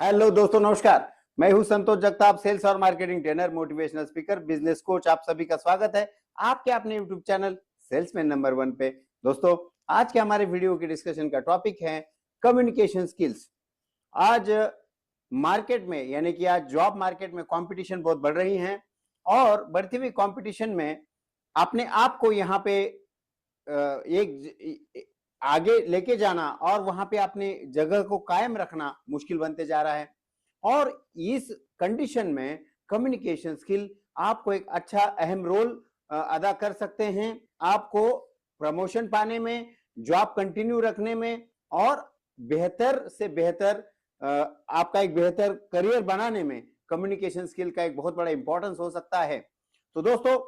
Hello दोस्तों, नमस्कार। मैं हूं संतोष जगताप, सेल्स और marketing trainer, motivational speaker, business coach. आप सभी का स्वागत है आपके अपने यूट्यूब चैनल सेल्समैन नंबर 1 पे। दोस्तों, आज के हमारे वीडियो की डिस्कशन का टॉपिक है कम्युनिकेशन स्किल्स। आज मार्केट में यानी कि आज जॉब मार्केट में कंपटीशन बहुत बढ़ रही है और बढ़ती हुई कंपटीशन में अपने आप को यहाँ पे एक आगे लेके जाना और वहां पे अपनी जगह को कायम रखना मुश्किल बनते जा रहा है। और इस कंडीशन में कम्युनिकेशन स्किल आपको एक अच्छा अहम रोल अदा कर सकते हैं। आपको प्रमोशन पाने में, जॉब कंटिन्यू रखने में और बेहतर से बेहतर आपका एक बेहतर करियर बनाने में कम्युनिकेशन स्किल का एक बहुत बड़ा इंपॉर्टेंस हो सकता है। तो दोस्तों,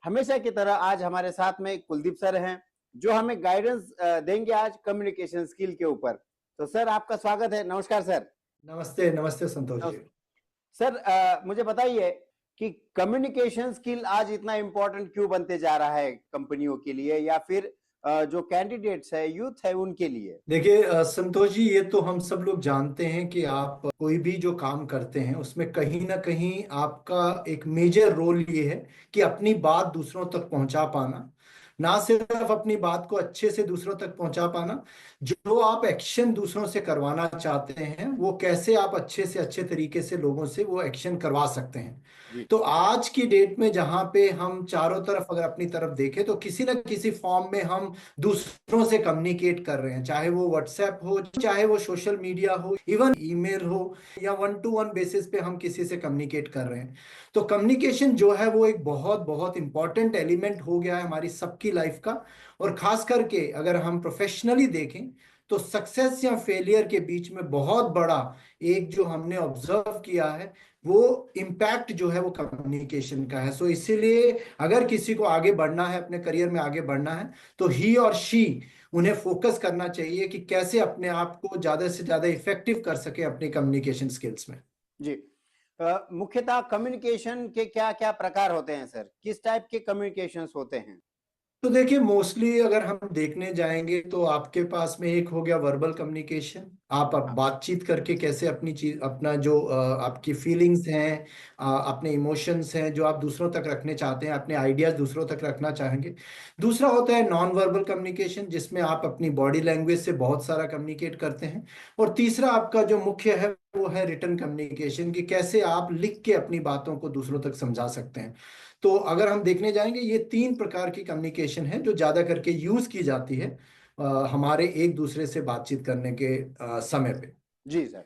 हमेशा की तरह आज हमारे साथ में कुलदीप सर हैं जो हमें गाइडेंस देंगे आज कम्युनिकेशन स्किल के ऊपर। तो सर, आपका स्वागत है। नमस्कार सर। नमस्ते। नमस्ते संतोष जी। सर, मुझे बताइए कि कम्युनिकेशन स्किल आज इतना इंपॉर्टेंट क्यों बनते जा रहा है कंपनियों के लिए या फिर जो कैंडिडेट्स है, यूथ है, उनके लिए। देखिए संतोष जी, ये तो हम सब लोग जानते हैं कि आप कोई भी जो काम करते हैं उसमें कहीं ना कहीं आपका एक मेजर रोल ये है कि अपनी बात दूसरों तक पहुंचा पाना। ना सिर्फ अपनी बात को अच्छे से दूसरों तक पहुंचा पाना, जो आप एक्शन दूसरों से करवाना चाहते हैं वो कैसे आप अच्छे से अच्छे तरीके से लोगों से वो एक्शन करवा सकते हैं। जी। तो आज की डेट में जहां पे हम चारों तरफ अगर अपनी तरफ देखें तो किसी न किसी फॉर्म में हम दूसरों से कम्युनिकेट कर रहे हैं, चाहे वो व्हाट्सएप हो, चाहे वो सोशल मीडिया हो, इवन ईमेल हो, या वन टू वन बेसिस पे हम किसी से कम्युनिकेट कर रहे हैं। तो कम्युनिकेशन जो है वो एक बहुत बहुत इंपॉर्टेंट एलिमेंट हो गया है हमारी सबकी लाइफ का। और खास करके अगर हम प्रोफेशनली देखें तो सक्सेस या फेलियर के बीच में बहुत बड़ा एक जो हमने ऑब्जर्व किया है वो इम्पैक्ट जो है वो कम्युनिकेशन का है। सो इसीलिए अगर किसी को आगे बढ़ना है, अपने करियर में आगे बढ़ना है, तो ही और शी उन्हें फोकस करना चाहिए कि कैसे अपने आप को ज्यादा से ज्यादा इफेक्टिव कर सके अपनी कम्युनिकेशन स्किल्स में। जी। मुख्यतः कम्युनिकेशन के क्या क्या प्रकार होते हैं सर? किस टाइप के कम्युनिकेशंस होते हैं? तो देखिए मोस्टली अगर हम देखने जाएंगे तो आपके पास में एक हो गया वर्बल कम्युनिकेशन। आप बातचीत करके कैसे अपनी चीज, अपना जो आपकी फीलिंग्स हैं, अपने इमोशंस हैं जो आप दूसरों तक रखने चाहते हैं, अपने आइडियाज दूसरों तक रखना चाहेंगे। दूसरा होता है नॉन वर्बल कम्युनिकेशन, जिसमें आप अपनी बॉडी लैंग्वेज से बहुत सारा कम्युनिकेट करते हैं। और तीसरा आपका जो मुख्य है वो है रिटन कम्युनिकेशन, कि कैसे आप लिख के अपनी बातों को दूसरों तक समझा सकते हैं। तो अगर हम देखने जाएंगे ये 3 प्रकार की कम्युनिकेशन है जो ज्यादा करके यूज की जाती है हमारे एक दूसरे से बातचीत करने के समय पे। जी सर।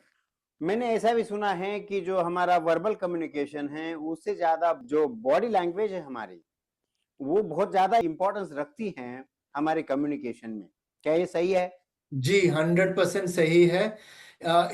मैंने ऐसा भी सुना है कि जो हमारा वर्बल कम्युनिकेशन है उससे ज्यादा जो बॉडी लैंग्वेज है हमारी, वो बहुत ज्यादा इंपॉर्टेंस रखती है हमारे कम्युनिकेशन में। क्या ये सही है? जी 100% सही है।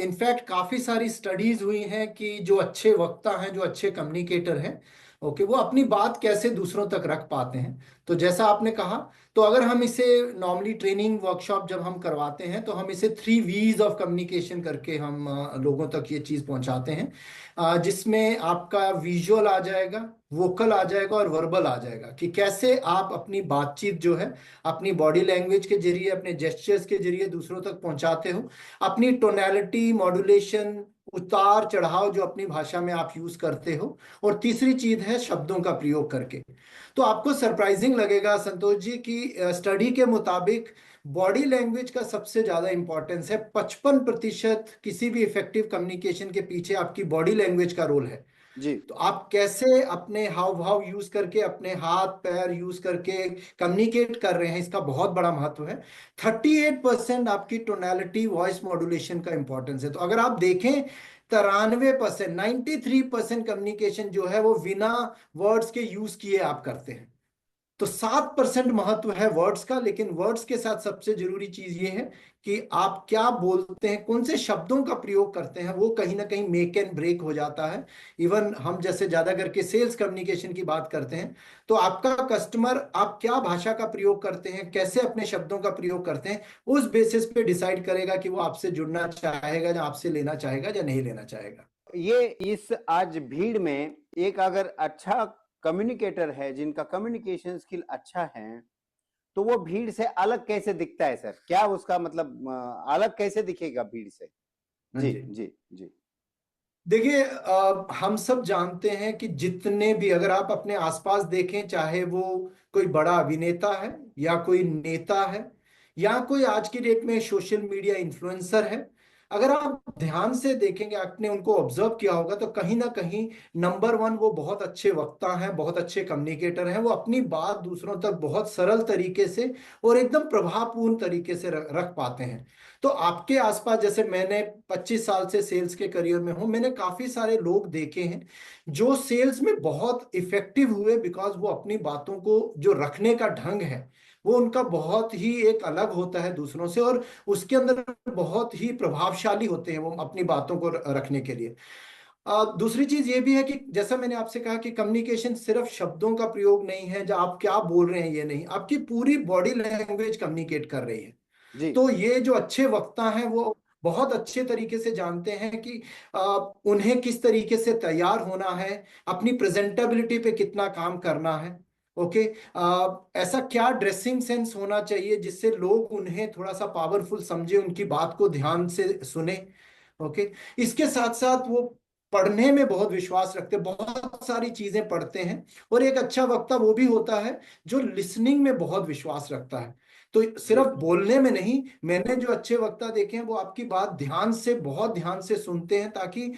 इनफैक्ट काफी सारी स्टडीज हुई हैं कि जो अच्छे वक्ता हैं, जो अच्छे कम्युनिकेटर हैं, ओके, वो अपनी बात कैसे दूसरों तक रख पाते हैं। तो जैसा आपने कहा, तो अगर हम इसे नॉर्मली ट्रेनिंग वर्कशॉप जब हम करवाते हैं तो हम इसे 3 V's ऑफ कम्युनिकेशन करके हम लोगों तक ये चीज पहुंचाते हैं, जिसमें आपका विजुअल आ जाएगा, वोकल आ जाएगा और वर्बल आ जाएगा। कि कैसे आप अपनी बातचीत जो है अपनी बॉडी लैंग्वेज के जरिए, अपने जेस्चर्स के जरिए दूसरों तक पहुंचाते हो। अपनी टोनैलिटी, मॉड्यूलेशन, उतार चढ़ाव जो अपनी भाषा में आप यूज करते हो। और तीसरी चीज है शब्दों का प्रयोग करके। तो आपको सरप्राइजिंग लगेगा संतोष जी कि स्टडी के मुताबिक बॉडी लैंग्वेज का सबसे ज्यादा इंपॉर्टेंस है। 55% किसी भी इफेक्टिव कम्युनिकेशन के पीछे आपकी बॉडी लैंग्वेज का रोल है। जी। तो आप कैसे अपने हाव भाव यूज करके, अपने हाथ पैर यूज करके कम्युनिकेट कर रहे हैं, इसका बहुत बड़ा महत्व है। 38% आपकी टोनैलिटी, वॉइस मॉड्यूलेशन का इंपॉर्टेंस है। तो अगर आप देखें 93%, 93% कम्युनिकेशन जो है वो बिना वर्ड्स के यूज किए आप करते हैं। तो 7% महत्व है वर्ड्स का। लेकिन वर्ड्स के साथ सबसे जरूरी चीज ये है कि आप क्या बोलते हैं, कौन से शब्दों का प्रयोग करते हैं, वो कहीं ना कहीं मेक एंड ब्रेक हो जाता है। इवन हम जैसे ज्यादा करके सेल्स कम्युनिकेशन की बात करते हैं तो आपका कस्टमर, आप क्या भाषा का प्रयोग करते हैं, कैसे अपने शब्दों का प्रयोग करते हैं, उस बेसिस पे डिसाइड करेगा कि वो आपसे जुड़ना चाहेगा या आपसे लेना चाहेगा या नहीं लेना चाहेगा। ये इस आज भीड़ में एक अगर अच्छा कम्युनिकेटर है जिनका कम्युनिकेशन स्किल अच्छा है, तो वो भीड़ से अलग कैसे दिखता है सर? क्या उसका मतलब अलग कैसे दिखेगा भीड़ से? हाँ जी जी। जी जी। देखिए हम सब जानते हैं कि जितने भी, अगर आप अपने आसपास देखें, चाहे वो कोई बड़ा अभिनेता है या कोई नेता है या कोई आज की डेट में सोशल मीडिया इन्फ्लुएंसर है, अगर आप ध्यान से देखेंगे, आपने उनको ऑब्जर्व किया होगा, तो कहीं ना कहीं नंबर वन वो बहुत अच्छे वक्ता हैं, बहुत अच्छे कम्युनिकेटर हैं। वो अपनी बात दूसरों तक बहुत सरल तरीके से और एकदम प्रभावपूर्ण तरीके से रख पाते हैं। तो आपके आसपास, जैसे मैंने 25 साल से सेल्स के करियर में हूं, मैंने काफी सारे लोग देखे हैं जो सेल्स में बहुत इफेक्टिव हुए, बिकॉज वो अपनी बातों को जो रखने का ढंग है वो उनका बहुत ही एक अलग होता है दूसरों से, और उसके अंदर बहुत ही प्रभावशाली होते हैं वो अपनी बातों को रखने के लिए। दूसरी चीज ये भी है कि जैसा मैंने आपसे कहा कि कम्युनिकेशन सिर्फ शब्दों का प्रयोग नहीं है, जो आप क्या बोल रहे हैं ये नहीं, आपकी पूरी बॉडी लैंग्वेज कम्युनिकेट कर रही है। जी तो ये जो अच्छे वक्ता हैं वो बहुत अच्छे तरीके से जानते हैं कि उन्हें किस तरीके से तैयार होना है, अपनी प्रेजेंटेबिलिटी पे कितना काम करना है। ओके, ऐसा क्या ड्रेसिंग सेंस होना चाहिए जिससे लोग उन्हें थोड़ा सा पावरफुल समझे, उनकी बात को ध्यान से सुने। ओके, इसके साथ साथ वो पढ़ने में बहुत विश्वास रखते हैं, बहुत सारी चीजें पढ़ते हैं। और एक अच्छा वक्ता वो भी होता है जो लिसनिंग में बहुत विश्वास रखता है। तो जी सिर्फ बोलने में नहीं, मैंने जो अच्छे वक्ता देखे हैं वो आपकी बात ध्यान से, बहुत ध्यान से सुनते हैं, ताकि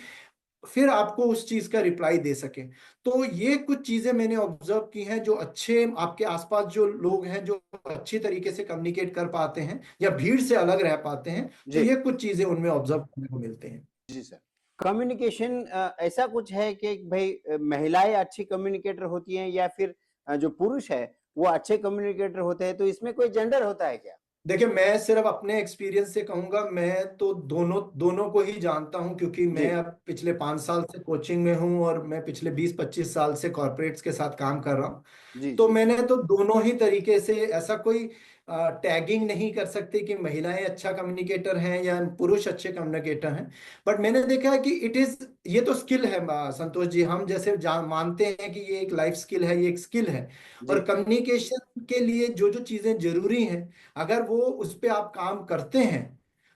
फिर आपको उस चीज का रिप्लाई दे सके। तो ये कुछ चीजें मैंने ऑब्जर्व की हैं, जो अच्छे आपके आसपास जो लोग हैं जो अच्छी तरीके से कम्युनिकेट कर पाते हैं या भीड़ से अलग रह पाते हैं, तो जी ये कुछ चीजें उनमें ऑब्जर्व करने को मिलते हैं। जी सर। कम्युनिकेशन ऐसा कुछ है कि भाई महिलाएं अच्छी कम्युनिकेटर होती हैं या फिर जो पुरुष है वो अच्छे कम्युनिकेटर होते हैं, तो इसमें कोई जेंडर होता है क्या? देखिए, मैं सिर्फ अपने एक्सपीरियंस से कहूंगा, मैं तो दोनों दोनों को ही जानता हूं, क्योंकि जी मैं अब पिछले 5 साल से कोचिंग में हूं और मैं पिछले 20-25 साल से कॉरपोरेट्स के साथ काम कर रहा हूं। जी तो जी मैंने तो दोनों ही तरीके से, ऐसा कोई टैगिंग नहीं कर सकते कि महिलाएं अच्छा कम्युनिकेटर हैं या पुरुष अच्छे कम्युनिकेटर हैं। बट मैंने देखा है कि इट इज, ये तो स्किल है संतोष जी, हम जैसे मानते हैं कि ये एक लाइफ स्किल है, ये एक स्किल है। जी और कम्युनिकेशन के लिए जो जो चीजें जरूरी हैं, अगर वो उस पे आप काम करते हैं,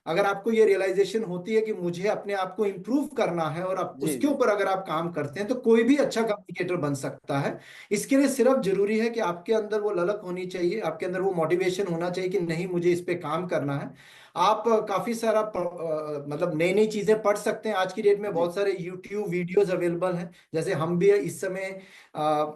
अगर आपको ये रियलाइजेशन होती है कि मुझे अपने आप को इम्प्रूव करना है, और आप जी उसके जी ऊपर अगर आप काम करते हैं, तो कोई भी अच्छा कम्युनिकेटर बन सकता है। इसके लिए सिर्फ जरूरी है कि आपके अंदर वो ललक होनी चाहिए, आपके अंदर वो मोटिवेशन होना चाहिए कि नहीं, मुझे इस पे काम करना है। आप काफी सारा मतलब नई नई चीजें पढ़ सकते हैं। आज की डेट में जी बहुत सारे यूट्यूब वीडियोस अवेलेबल हैं, जैसे हम भी इस समय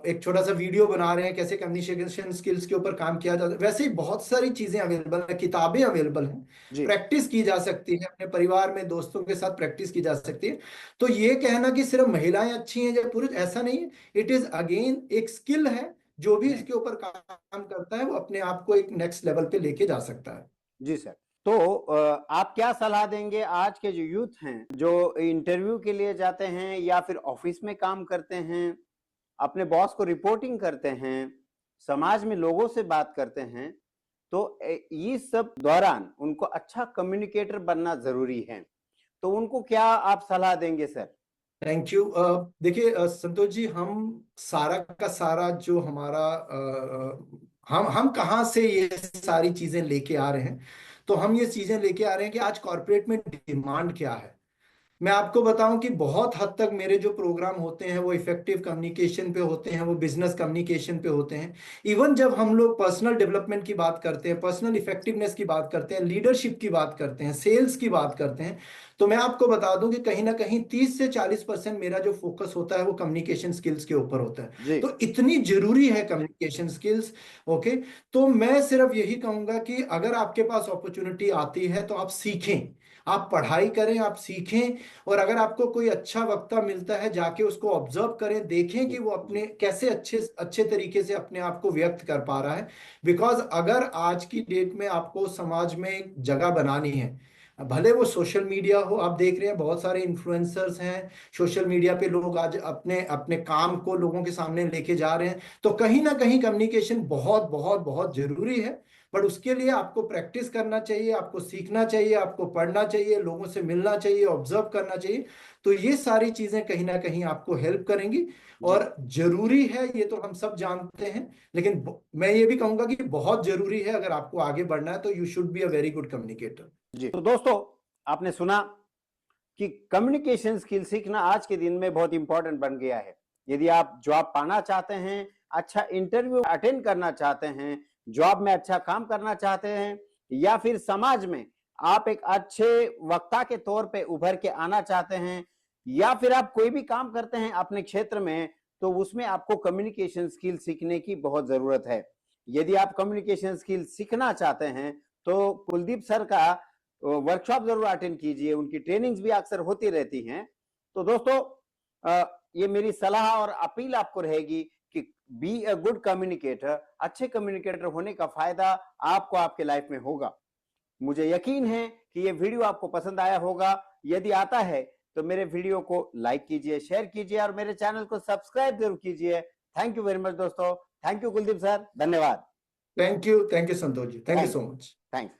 एक छोटा सा वीडियो बना रहे हैं कैसे कम्युनिकेशन स्किल्स के ऊपर काम किया जाता है। वैसे ही बहुत सारी चीजें अवेलेबल हैं, किताबें अवेलेबल हैं, जी प्रैक्टिस की जा सकती है, अपने परिवार में दोस्तों के साथ प्रैक्टिस की जा सकती है। तो ये कहना कि सिर्फ महिलाएं अच्छी हैं या पुरुष, ऐसा नहीं है। इट इज अगेन एक स्किल है, जो भी जी इसके ऊपर काम करता है वो अपने आप को एक नेक्स्ट लेवल पे लेके जा सकता है। जी सर। तो आप क्या सलाह देंगे आज के जो यूथ हैं जो इंटरव्यू के लिए जाते हैं या फिर ऑफिस में काम करते हैं, अपने बॉस को रिपोर्टिंग करते हैं, समाज में लोगों से बात करते हैं, तो ये सब दौरान उनको अच्छा कम्युनिकेटर बनना जरूरी है, तो उनको क्या आप सलाह देंगे सर? Thank you. देखिए संतोष जी, हम सारा का सारा जो हमारा हम कहाँ से ये सारी चीजें लेके आ रहे हैं, तो हम ये चीजें लेके आ रहे हैं कि आज कॉर्पोरेट में डिमांड क्या है। मैं आपको बताऊं कि बहुत हद तक मेरे जो प्रोग्राम होते हैं वो इफेक्टिव कम्युनिकेशन पे होते हैं, वो बिजनेस कम्युनिकेशन पे होते हैं। इवन जब हम लोग पर्सनल डेवलपमेंट की बात करते हैं, पर्सनल इफेक्टिवनेस की बात करते हैं, लीडरशिप की बात करते हैं, सेल्स की बात करते हैं, तो मैं आपको बता दूं कि कहीं ना कहीं 30 से 40% मेरा जो फोकस होता है वो कम्युनिकेशन स्किल्स के ऊपर होता है। जी तो इतनी जरूरी है कम्युनिकेशन स्किल्स। ओके, तो मैं सिर्फ यही कहूंगा कि अगर आपके पास अपॉर्चुनिटी आती है तो आप सीखें, आप पढ़ाई करें, आप सीखें। और अगर आपको कोई अच्छा वक्ता मिलता है, जाके उसको ऑब्जर्व करें, देखें जी कि वो जी अपने कैसे अच्छे अच्छे तरीके से अपने आप को व्यक्त कर पा रहा है। बिकॉज अगर आज की डेट में आपको समाज में एक जगह बनानी है, भले वो सोशल मीडिया हो, आप देख रहे हैं बहुत सारे इन्फ्लुएंसर्स हैं सोशल मीडिया पे, लोग आज अपने अपने काम को लोगों के सामने लेके जा रहे हैं। तो कहीं ना कहीं कम्युनिकेशन बहुत बहुत बहुत जरूरी है। बट उसके लिए आपको प्रैक्टिस करना चाहिए, आपको सीखना चाहिए, आपको पढ़ना चाहिए, लोगों से मिलना चाहिए, ऑब्जर्व करना चाहिए। तो ये सारी चीजें कहीं ना कहीं आपको हेल्प करेंगी। जी और जरूरी है, ये तो हम सब जानते हैं, लेकिन मैं ये भी कहूंगा कि बहुत जरूरी है, अगर आपको आगे बढ़ना है तो you should be a very good communicator. जी। तो दोस्तों, आपने सुना कि कम्युनिकेशन स्किल सीखना आज के दिन में बहुत इंपॉर्टेंट बन गया है। यदि आप जॉब पाना चाहते हैं, अच्छा इंटरव्यू अटेंड करना चाहते हैं, जॉब में अच्छा काम करना चाहते हैं, या फिर समाज में आप एक अच्छे वक्ता के तौर पे उभर के आना चाहते हैं, या फिर आप कोई भी काम करते हैं अपने क्षेत्र में, तो उसमें आपको कम्युनिकेशन स्किल सीखने की बहुत जरूरत है। यदि आप कम्युनिकेशन स्किल सीखना चाहते हैं तो कुलदीप सर का वर्कशॉप जरूर अटेंड कीजिए, उनकी ट्रेनिंग्स भी अक्सर होती रहती हैं। तो दोस्तों ये मेरी सलाह और अपील आपको रहेगी कि बी अ गुड कम्युनिकेटर, अच्छे कम्युनिकेटर होने का फायदा आपको आपके लाइफ में होगा। मुझे यकीन है कि ये वीडियो आपको पसंद आया होगा। यदि आता है तो मेरे वीडियो को लाइक कीजिए, शेयर कीजिए और मेरे चैनल को सब्सक्राइब जरूर कीजिए। थैंक यू वेरी मच दोस्तों। थैंक यू कुलदीप सर, धन्यवाद। Thank you Santosh ji, thank you so much. Thanks.